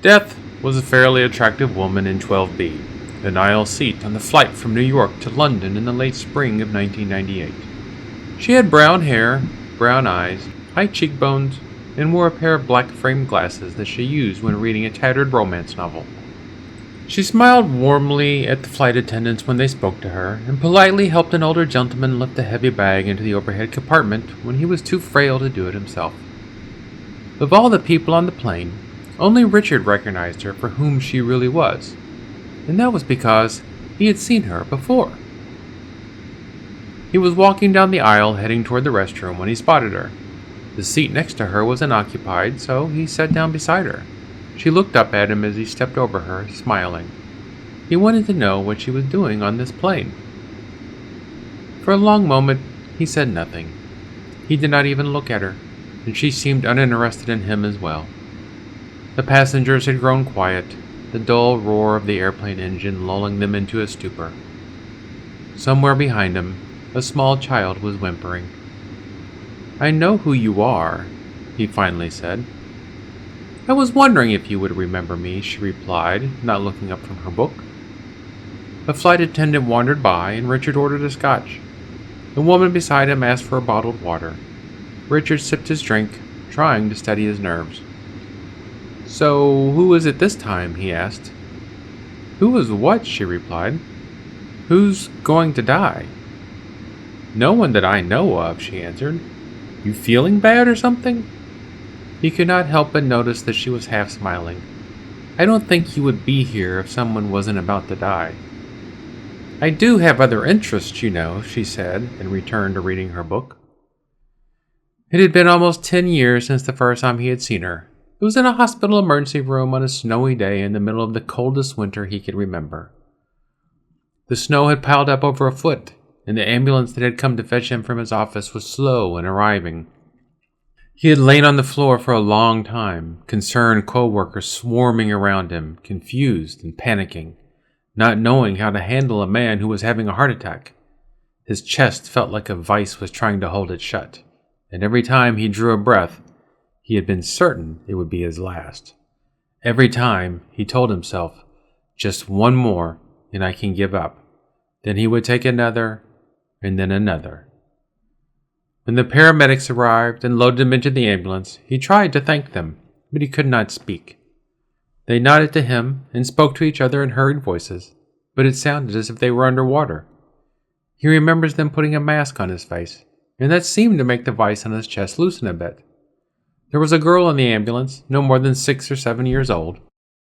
Death was a fairly attractive woman in 12B, an aisle seat on the flight from New York to London in the late spring of 1998. She had brown hair, brown eyes, high cheekbones, and wore a pair of black framed glasses that she used when reading a tattered romance novel. She smiled warmly at the flight attendants when they spoke to her, and politely helped an older gentleman lift a heavy bag into the overhead compartment when he was too frail to do it himself. Of all the people on the plane, only Richard recognized her for whom she really was, and that was because he had seen her before. He was walking down the aisle heading toward the restroom when he spotted her. The seat next to her was unoccupied, so he sat down beside her. She looked up at him as he stepped over her, smiling. He wanted to know what she was doing on this plane. For a long moment, he said nothing. He did not even look at her, and she seemed uninterested in him as well. The passengers had grown quiet, the dull roar of the airplane engine lulling them into a stupor. Somewhere behind him, a small child was whimpering. "I know who you are," he finally said. "I was wondering if you would remember me," she replied, not looking up from her book. A flight attendant wandered by, and Richard ordered a scotch. The woman beside him asked for a bottled water. Richard sipped his drink, trying to steady his nerves. "So, who is it this time?" he asked. "Who is what?" she replied. "Who's going to die?" "No one that I know of," she answered. "You feeling bad or something?" He could not help but notice that she was half smiling. "I don't think you would be here if someone wasn't about to die." "I do have other interests, you know," she said, and returned to reading her book. It had been almost 10 years since the first time he had seen her. It was in a hospital emergency room on a snowy day in the middle of the coldest winter he could remember. The snow had piled up over a foot, and the ambulance that had come to fetch him from his office was slow in arriving. He had lain on the floor for a long time, concerned co-workers swarming around him, confused and panicking, not knowing how to handle a man who was having a heart attack. His chest felt like a vice was trying to hold it shut, and every time he drew a breath, he had been certain it would be his last. Every time, he told himself, "Just one more, and I can give up." Then he would take another, and then another. When the paramedics arrived and loaded him into the ambulance, he tried to thank them, but he could not speak. They nodded to him and spoke to each other in hurried voices, but it sounded as if they were underwater. He remembers them putting a mask on his face, and that seemed to make the vice on his chest loosen a bit. There was a girl in the ambulance, no more than 6 or 7 years old.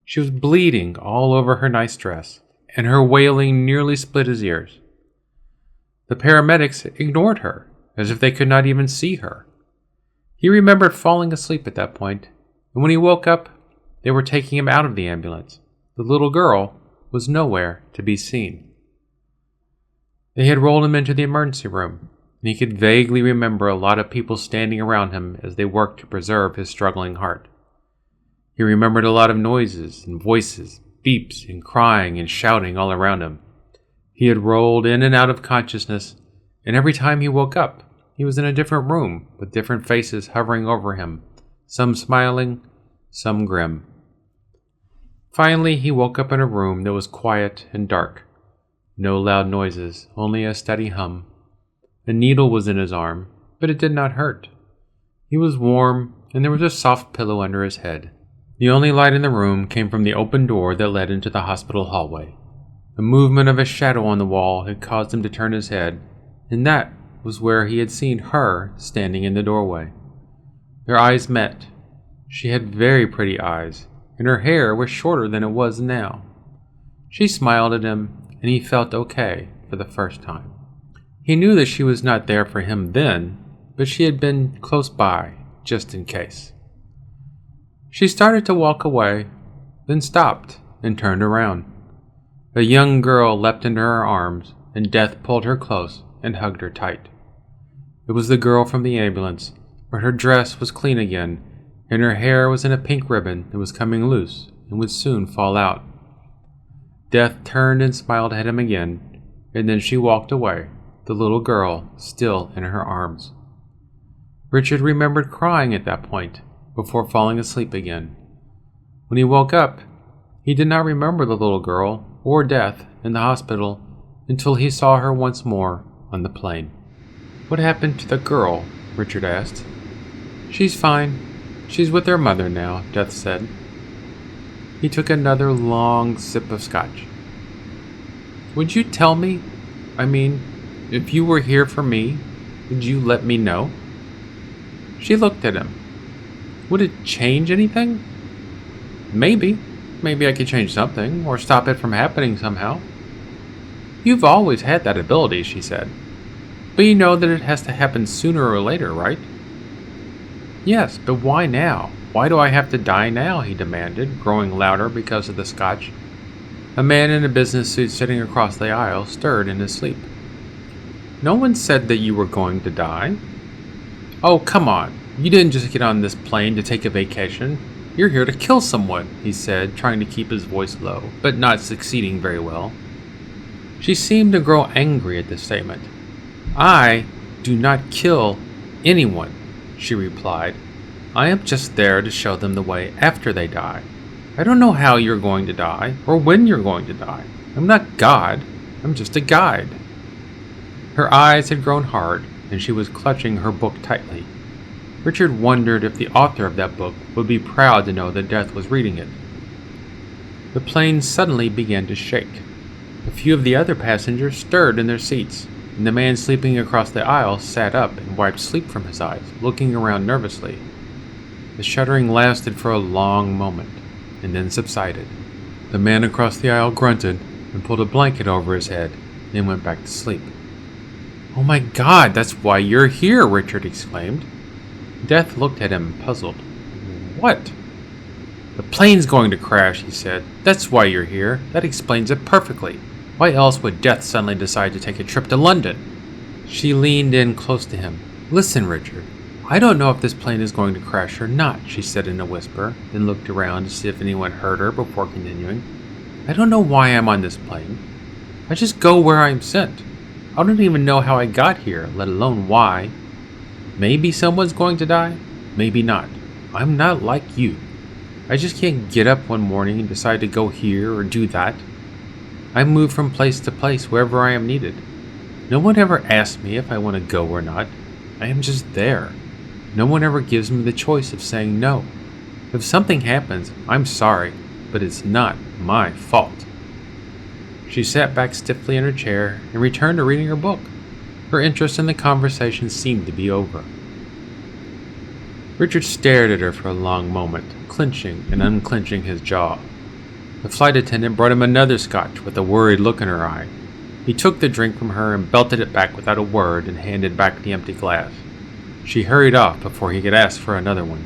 She was bleeding all over her nice dress, and her wailing nearly split his ears. The paramedics ignored her, as if they could not even see her. He remembered falling asleep at that point, and when he woke up, they were taking him out of the ambulance. The little girl was nowhere to be seen. They had rolled him into the emergency room, and he could vaguely remember a lot of people standing around him as they worked to preserve his struggling heart. He remembered a lot of noises and voices, beeps and crying and shouting all around him. He had rolled in and out of consciousness, and every time he woke up, he was in a different room with different faces hovering over him, some smiling, some grim. Finally, he woke up in a room that was quiet and dark. No loud noises, only a steady hum. A needle was in his arm, but it did not hurt. He was warm, and there was a soft pillow under his head. The only light in the room came from the open door that led into the hospital hallway. The movement of a shadow on the wall had caused him to turn his head, and that was where he had seen her standing in the doorway. Their eyes met. She had very pretty eyes, and her hair was shorter than it was now. She smiled at him, and he felt okay for the first time. He knew that she was not there for him then, but she had been close by, just in case. She started to walk away, then stopped and turned around. A young girl leapt into her arms, and Death pulled her close and hugged her tight. It was the girl from the ambulance, but her dress was clean again, and her hair was in a pink ribbon that was coming loose and would soon fall out. Death turned and smiled at him again, and then she walked away, the little girl still in her arms. Richard remembered crying at that point, before falling asleep again. When he woke up, he did not remember the little girl or death in the hospital until he saw her once more on the plane. "What happened to the girl?" Richard asked. "She's fine. She's with her mother now," Death said. He took another long sip of scotch. "Would you tell me? If you were here for me, would you let me know?" She looked at him. "Would it change anything?" Maybe I could change something, or stop it from happening somehow." "You've always had that ability," she said. "But you know that it has to happen sooner or later, right?" "Yes, but why now? Why do I have to die now?" he demanded, growing louder because of the scotch. A man in a business suit sitting across the aisle stirred in his sleep. "No one said that you were going to die." "Oh, come on. You didn't just get on this plane to take a vacation. You're here to kill someone," he said, trying to keep his voice low, but not succeeding very well. She seemed to grow angry at this statement. "I do not kill anyone," she replied. "I am just there to show them the way after they die. I don't know how you're going to die, or when you're going to die. I'm not God. I'm just a guide." Her eyes had grown hard, and she was clutching her book tightly. Richard wondered if the author of that book would be proud to know that Death was reading it. The plane suddenly began to shake. A few of the other passengers stirred in their seats, and the man sleeping across the aisle sat up and wiped sleep from his eyes, looking around nervously. The shuddering lasted for a long moment, and then subsided. The man across the aisle grunted and pulled a blanket over his head, and went back to sleep. "Oh my God, that's why you're here!" Richard exclaimed. Death looked at him, puzzled. "What?" "The plane's going to crash," he said. "That's why you're here. That explains it perfectly. Why else would Death suddenly decide to take a trip to London?" She leaned in close to him. "Listen, Richard. I don't know if this plane is going to crash or not," she said in a whisper, then looked around to see if anyone heard her before continuing. "I don't know why I'm on this plane. I just go where I'm sent. I don't even know how I got here, let alone why. Maybe someone's going to die, maybe not. I'm not like you. I just can't get up one morning and decide to go here or do that. I move from place to place wherever I am needed. No one ever asks me if I want to go or not. I am just there. No one ever gives me the choice of saying no. If something happens, I'm sorry, but it's not my fault." She sat back stiffly in her chair and returned to reading her book. Her interest in the conversation seemed to be over. Richard stared at her for a long moment, clenching and unclenching his jaw. The flight attendant brought him another scotch with a worried look in her eye. He took the drink from her and belted it back without a word and handed back the empty glass. She hurried off before he could ask for another one.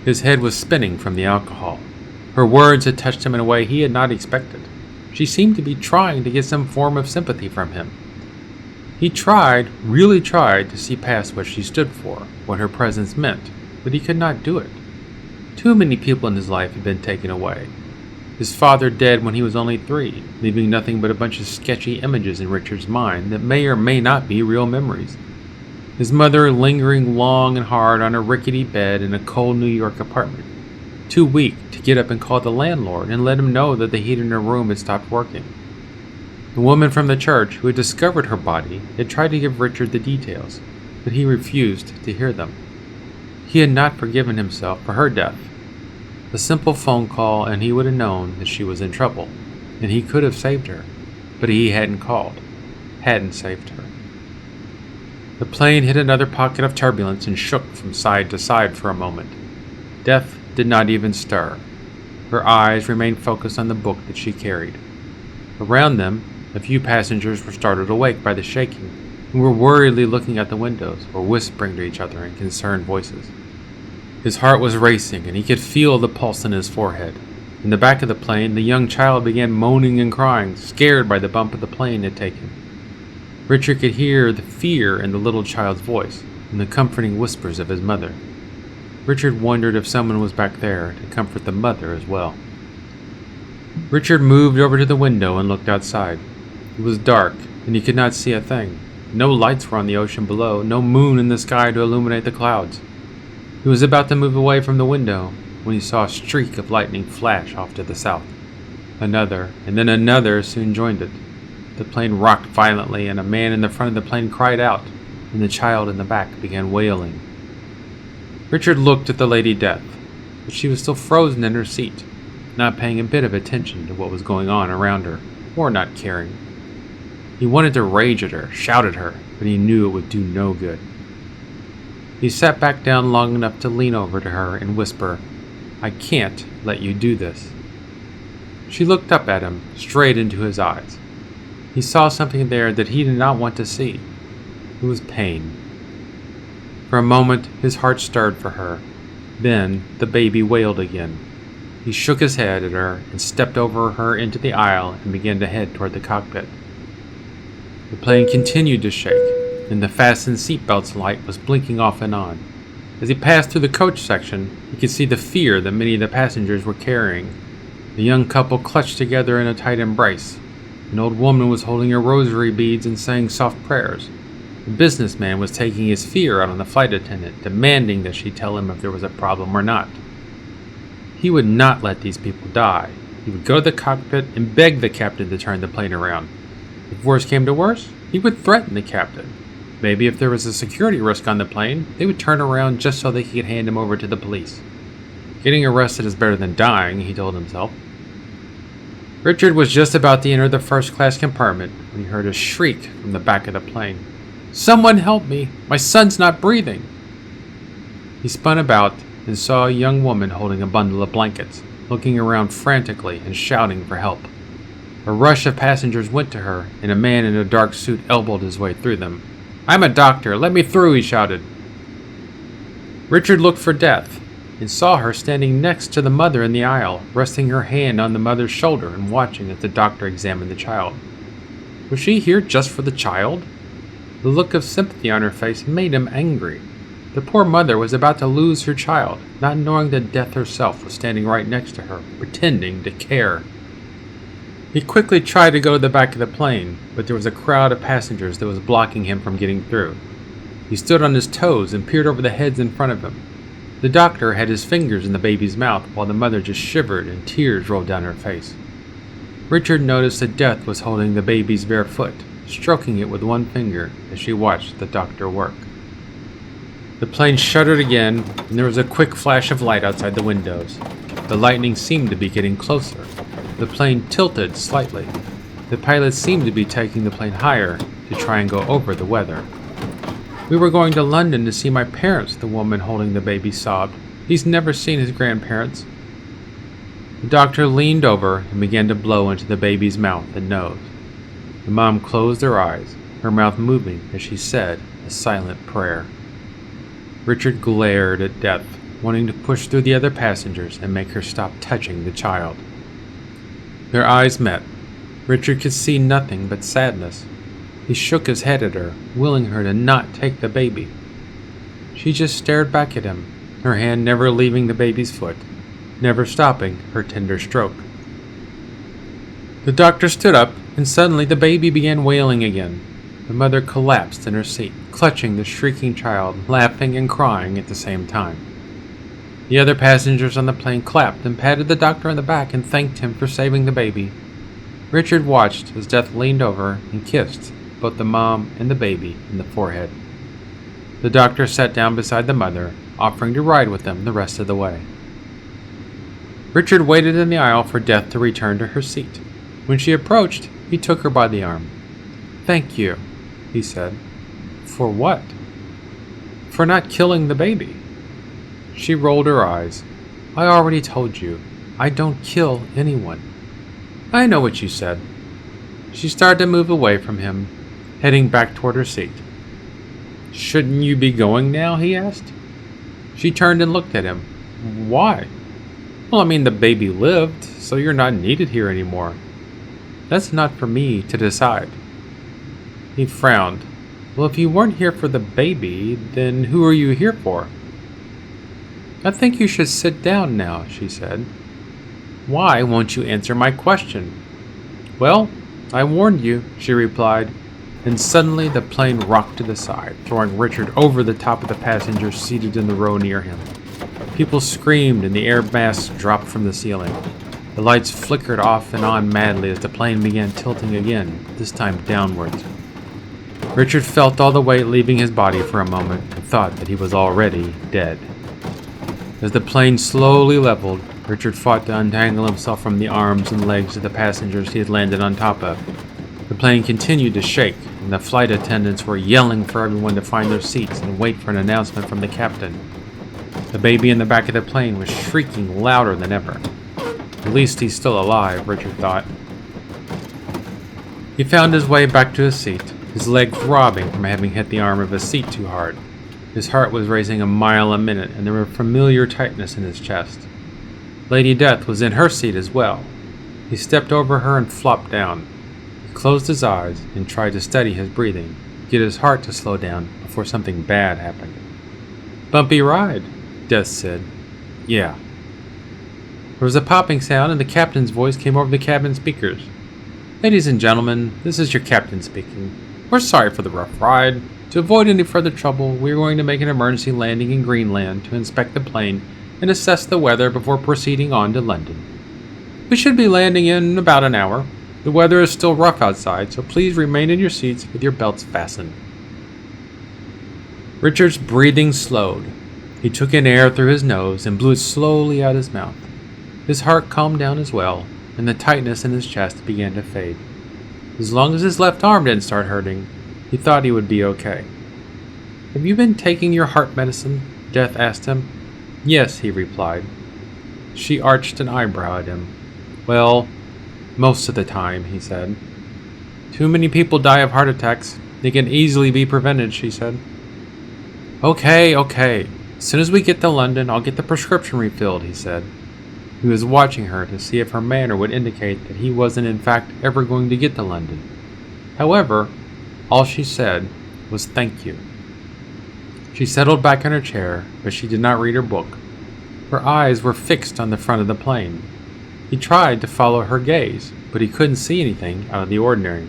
His head was spinning from the alcohol. Her words had touched him in a way he had not expected. She seemed to be trying to get some form of sympathy from him. He really tried to see past what she stood for, what her presence meant, but he could not do it. Too many people in his life had been taken away. His father dead when he was only 3, leaving nothing but a bunch of sketchy images in Richard's mind that may or may not be real memories. His mother lingering long and hard on a rickety bed in a cold New York apartment, too weak to get up and call the landlord and let him know that the heat in her room had stopped working. The woman from the church who had discovered her body had tried to give Richard the details, but he refused to hear them. He had not forgiven himself for her death. A simple phone call and he would have known that she was in trouble, and he could have saved her, but he hadn't called, hadn't saved her. The plane hit another pocket of turbulence and shook from side to side for a moment. Death did not even stir. Her eyes remained focused on the book that she carried. Around them, a few passengers were startled awake by the shaking and were worriedly looking out the windows or whispering to each other in concerned voices. His heart was racing and he could feel the pulse in his forehead. In the back of the plane, the young child began moaning and crying, scared by the bump the plane had taken. Richard could hear the fear in the little child's voice and the comforting whispers of his mother. Richard wondered if someone was back there to comfort the mother as well. Richard moved over to the window and looked outside. It was dark, and he could not see a thing. No lights were on the ocean below, no moon in the sky to illuminate the clouds. He was about to move away from the window when he saw a streak of lightning flash off to the south. Another, and then another soon joined it. The plane rocked violently, and a man in the front of the plane cried out, and the child in the back began wailing. Richard looked at the Lady Death, but she was still frozen in her seat, not paying a bit of attention to what was going on around her, or not caring. He wanted to rage at her, shout at her, but he knew it would do no good. He sat back down long enough to lean over to her and whisper, "I can't let you do this." She looked up at him, straight into his eyes. He saw something there that he did not want to see. It was pain. For a moment, his heart stirred for her. Then, the baby wailed again. He shook his head at her and stepped over her into the aisle and began to head toward the cockpit. The plane continued to shake, and the fastened seatbelts light was blinking off and on. As he passed through the coach section, he could see the fear that many of the passengers were carrying. The young couple clutched together in a tight embrace. An old woman was holding her rosary beads and saying soft prayers. The businessman was taking his fear out on the flight attendant, demanding that she tell him if there was a problem or not. He would not let these people die. He would go to the cockpit and beg the captain to turn the plane around. If worse came to worse, he would threaten the captain. Maybe if there was a security risk on the plane, they would turn around just so they could hand him over to the police. Getting arrested is better than dying, he told himself. Richard was just about to enter the first-class compartment when he heard a shriek from the back of the plane. "Someone help me! My son's not breathing!" He spun about and saw a young woman holding a bundle of blankets, looking around frantically and shouting for help. A rush of passengers went to her, and a man in a dark suit elbowed his way through them. "I'm a doctor! Let me through!" he shouted. Richard looked for Death and saw her standing next to the mother in the aisle, resting her hand on the mother's shoulder and watching as the doctor examined the child. Was she here just for the child? The look of sympathy on her face made him angry. The poor mother was about to lose her child, not knowing that Death herself was standing right next to her, pretending to care. He quickly tried to go to the back of the plane, but there was a crowd of passengers that was blocking him from getting through. He stood on his toes and peered over the heads in front of him. The doctor had his fingers in the baby's mouth while the mother just shivered and tears rolled down her face. Richard noticed that Death was holding the baby's bare foot, stroking it with one finger as she watched the doctor work. The plane shuddered again, and there was a quick flash of light outside the windows. The lightning seemed to be getting closer. The plane tilted slightly. The pilot seemed to be taking the plane higher to try and go over the weather. "We were going to London to see my parents," the woman holding the baby sobbed. "He's never seen his grandparents." The doctor leaned over and began to blow into the baby's mouth and nose. The mom closed her eyes, her mouth moving as she said a silent prayer. Richard glared at Death, wanting to push through the other passengers and make her stop touching the child. Their eyes met. Richard could see nothing but sadness. He shook his head at her, willing her to not take the baby. She just stared back at him, her hand never leaving the baby's foot, never stopping her tender stroke. The doctor stood up, and suddenly the baby began wailing again. The mother collapsed in her seat, clutching the shrieking child, laughing and crying at the same time. The other passengers on the plane clapped and patted the doctor on the back and thanked him for saving the baby. Richard watched as Death leaned over and kissed both the mom and the baby in the forehead. The doctor sat down beside the mother, offering to ride with them the rest of the way. Richard waited in the aisle for Death to return to her seat. When she approached, he took her by the arm. "Thank you," he said. "For what?" "For not killing the baby." She rolled her eyes. "I already told you. I don't kill anyone." "I know what you said." She started to move away from him, heading back toward her seat. "Shouldn't you be going now?" he asked. She turned and looked at him. "Why?" "Well, I mean, the baby lived, so you're not needed here anymore." "That's not for me to decide." He frowned. "Well, if you weren't here for the baby, then who are you here for?" "I think you should sit down now," she said. "Why won't you answer my question?" "Well, I warned you," she replied, and suddenly the plane rocked to the side, throwing Richard over the top of the passengers seated in the row near him. People screamed and the air masks dropped from the ceiling. The lights flickered off and on madly as the plane began tilting again, this time downwards. Richard felt all the weight leaving his body for a moment and thought that he was already dead. As the plane slowly leveled, Richard fought to untangle himself from the arms and legs of the passengers he had landed on top of. The plane continued to shake, and the flight attendants were yelling for everyone to find their seats and wait for an announcement from the captain. The baby in the back of the plane was shrieking louder than ever. At least he's still alive, Richard thought. He found his way back to his seat, his leg throbbing from having hit the arm of his seat too hard. His heart was racing a mile a minute, and there was a familiar tightness in his chest. Lady Death was in her seat as well. He stepped over her and flopped down. He closed his eyes and tried to steady his breathing, get his heart to slow down before something bad happened. "Bumpy ride," Death said. "Yeah." There was a popping sound, and the captain's voice came over the cabin speakers. "Ladies and gentlemen, this is your captain speaking. We're sorry for the rough ride. To avoid any further trouble, we are going to make an emergency landing in Greenland to inspect the plane and assess the weather before proceeding on to London. We should be landing in about an hour. The weather is still rough outside, so please remain in your seats with your belts fastened." Richard's breathing slowed. He took in air through his nose and blew it slowly out his mouth. His heart calmed down as well, and the tightness in his chest began to fade. As long as his left arm didn't start hurting, he thought he would be okay. "Have you been taking your heart medicine?" Death asked him. "Yes," he replied. She arched an eyebrow at him. "Well, most of the time," he said. "Too many people die of heart attacks. They can easily be prevented," she said. Okay. As soon as we get to London, I'll get the prescription refilled," he said. He was watching her to see if her manner would indicate that he wasn't in fact ever going to get to London. However, all she said was "thank you." She settled back in her chair, but she did not read her book. Her eyes were fixed on the front of the plane. He tried to follow her gaze, but he couldn't see anything out of the ordinary.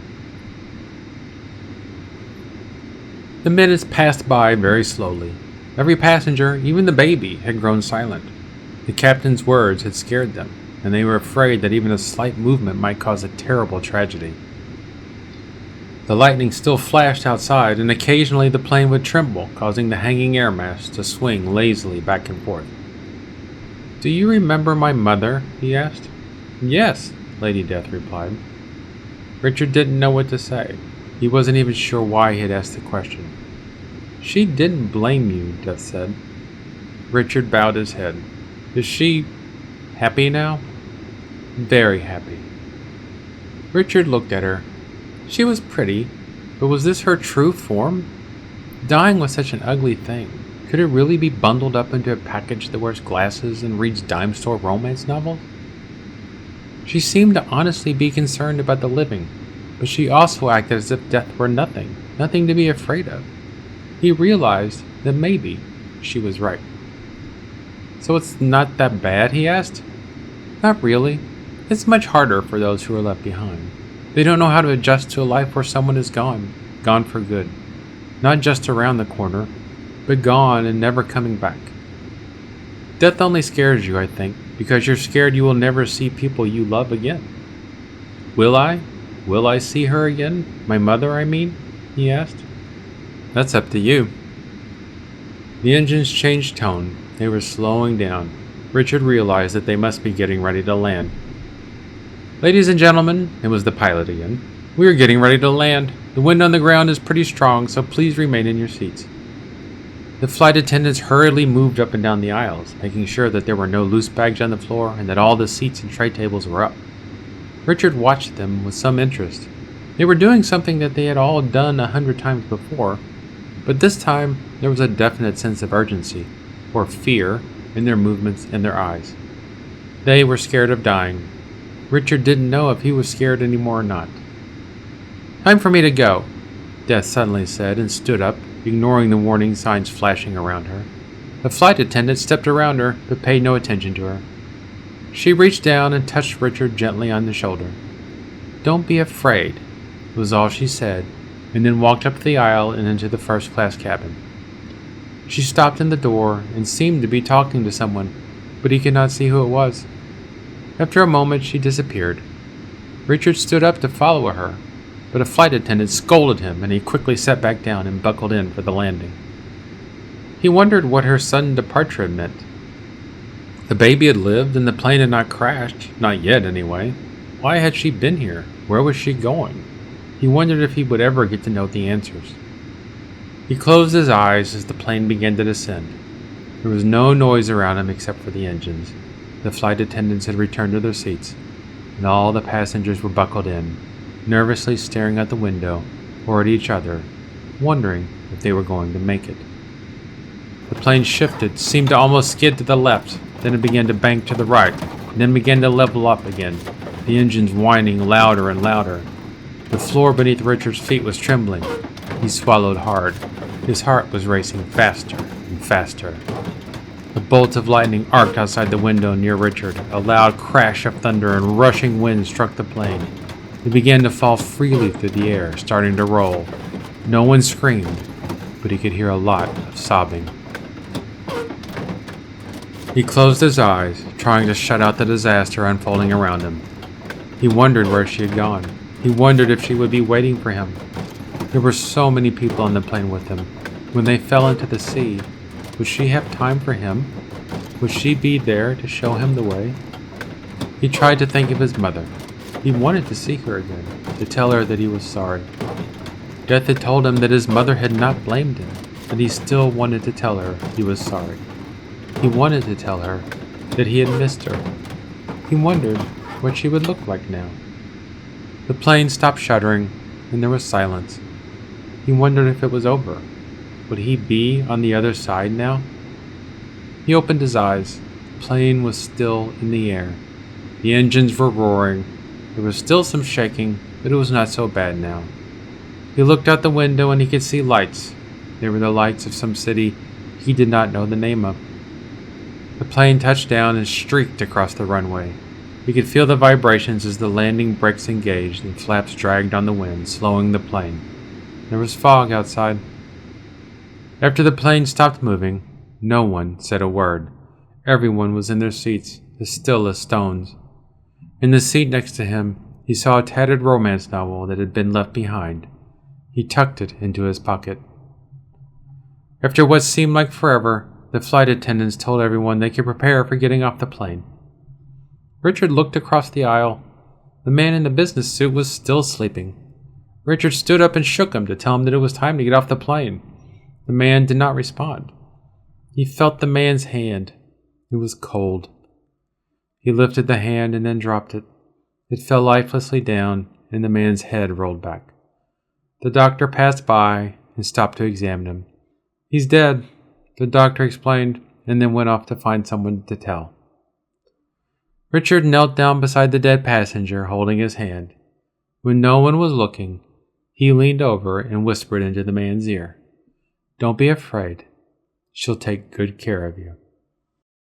The minutes passed by very slowly. Every passenger, even the baby, had grown silent. The captain's words had scared them, and they were afraid that even a slight movement might cause a terrible tragedy. The lightning still flashed outside, and occasionally the plane would tremble, causing the hanging air masts to swing lazily back and forth. "Do you remember my mother?" he asked. "Yes," Lady Death replied. Richard didn't know what to say. He wasn't even sure why he had asked the question. "She didn't blame you," Death said. Richard bowed his head. "Is she happy now?" "Very happy." Richard looked at her. She was pretty, but was this her true form? Dying was such an ugly thing. Could it really be bundled up into a package that wears glasses and reads dime store romance novels? She seemed to honestly be concerned about the living, but she also acted as if death were nothing to be afraid of. He realized that maybe she was right. "So it's not that bad?" he asked. "Not really. It's much harder for those who are left behind. They don't know how to adjust to a life where someone is gone for good. Not just around the corner, but gone and never coming back. Death only scares you, I think, because you're scared you will never see people you love again." Will I? Will I see her again? My mother, I mean?" he asked. "That's up to you." The engines changed tone. They were slowing down. Richard realized that they must be getting ready to land. "Ladies and gentlemen," it was the pilot again, "we are getting ready to land. The wind on the ground is pretty strong, so please remain in your seats." The flight attendants hurriedly moved up and down the aisles, making sure that there were no loose bags on the floor and that all the seats and tray tables were up. Richard watched them with some interest. They were doing something that they had all done 100 times before, but this time there was a definite sense of urgency, or fear, in their movements and their eyes. They were scared of dying. Richard didn't know if he was scared anymore or not. "Time for me to go," Death suddenly said and stood up, ignoring the warning signs flashing around her. The flight attendant stepped around her, but paid no attention to her. She reached down and touched Richard gently on the shoulder. "Don't be afraid," was all she said, and then walked up the aisle and into the first-class cabin. She stopped in the door and seemed to be talking to someone, but he could not see who it was. After a moment, she disappeared. Richard stood up to follow her, but a flight attendant scolded him and he quickly sat back down and buckled in for the landing. He wondered what her sudden departure had meant. The baby had lived and the plane had not crashed, not yet anyway. Why had she been here? Where was she going? He wondered if he would ever get to know the answers. He closed his eyes as the plane began to descend. There was no noise around him except for the engines. The flight attendants had returned to their seats, and all the passengers were buckled in, nervously staring out the window or at each other, wondering if they were going to make it. The plane shifted, seemed to almost skid to the left, then it began to bank to the right, and then began to level up again, the engines whining louder and louder. The floor beneath Richard's feet was trembling. He swallowed hard. His heart was racing faster and faster. A bolt of lightning arced outside the window near Richard. A loud crash of thunder and rushing wind struck the plane. It began to fall freely through the air, starting to roll. No one screamed, but he could hear a lot of sobbing. He closed his eyes, trying to shut out the disaster unfolding around him. He wondered where she had gone. He wondered if she would be waiting for him. There were so many people on the plane with him. When they fell into the sea, would she have time for him? Would she be there to show him the way? He tried to think of his mother. He wanted to see her again, to tell her that he was sorry. Death had told him that his mother had not blamed him, but he still wanted to tell her he was sorry. He wanted to tell her that he had missed her. He wondered what she would look like now. The plane stopped shuddering, and there was silence. He wondered if it was over. Would he be on the other side now? He opened his eyes. The plane was still in the air. The engines were roaring. There was still some shaking, but it was not so bad now. He looked out the window and he could see lights. They were the lights of some city he did not know the name of. The plane touched down and streaked across the runway. He could feel the vibrations as the landing brakes engaged and flaps dragged on the wind, slowing the plane. There was fog outside. After the plane stopped moving, no one said a word. Everyone was in their seats, as still as stones. In the seat next to him, he saw a tattered romance novel that had been left behind. He tucked it into his pocket. After what seemed like forever, the flight attendants told everyone they could prepare for getting off the plane. Richard looked across the aisle. The man in the business suit was still sleeping. Richard stood up and shook him to tell him that it was time to get off the plane. The man did not respond. He felt the man's hand. It was cold. He lifted the hand and then dropped it. It fell lifelessly down, and the man's head rolled back. The doctor passed by and stopped to examine him. "He's dead," the doctor explained, and then went off to find someone to tell. Richard knelt down beside the dead passenger, holding his hand. When no one was looking, he leaned over and whispered into the man's ear, "Don't be afraid. She'll take good care of you."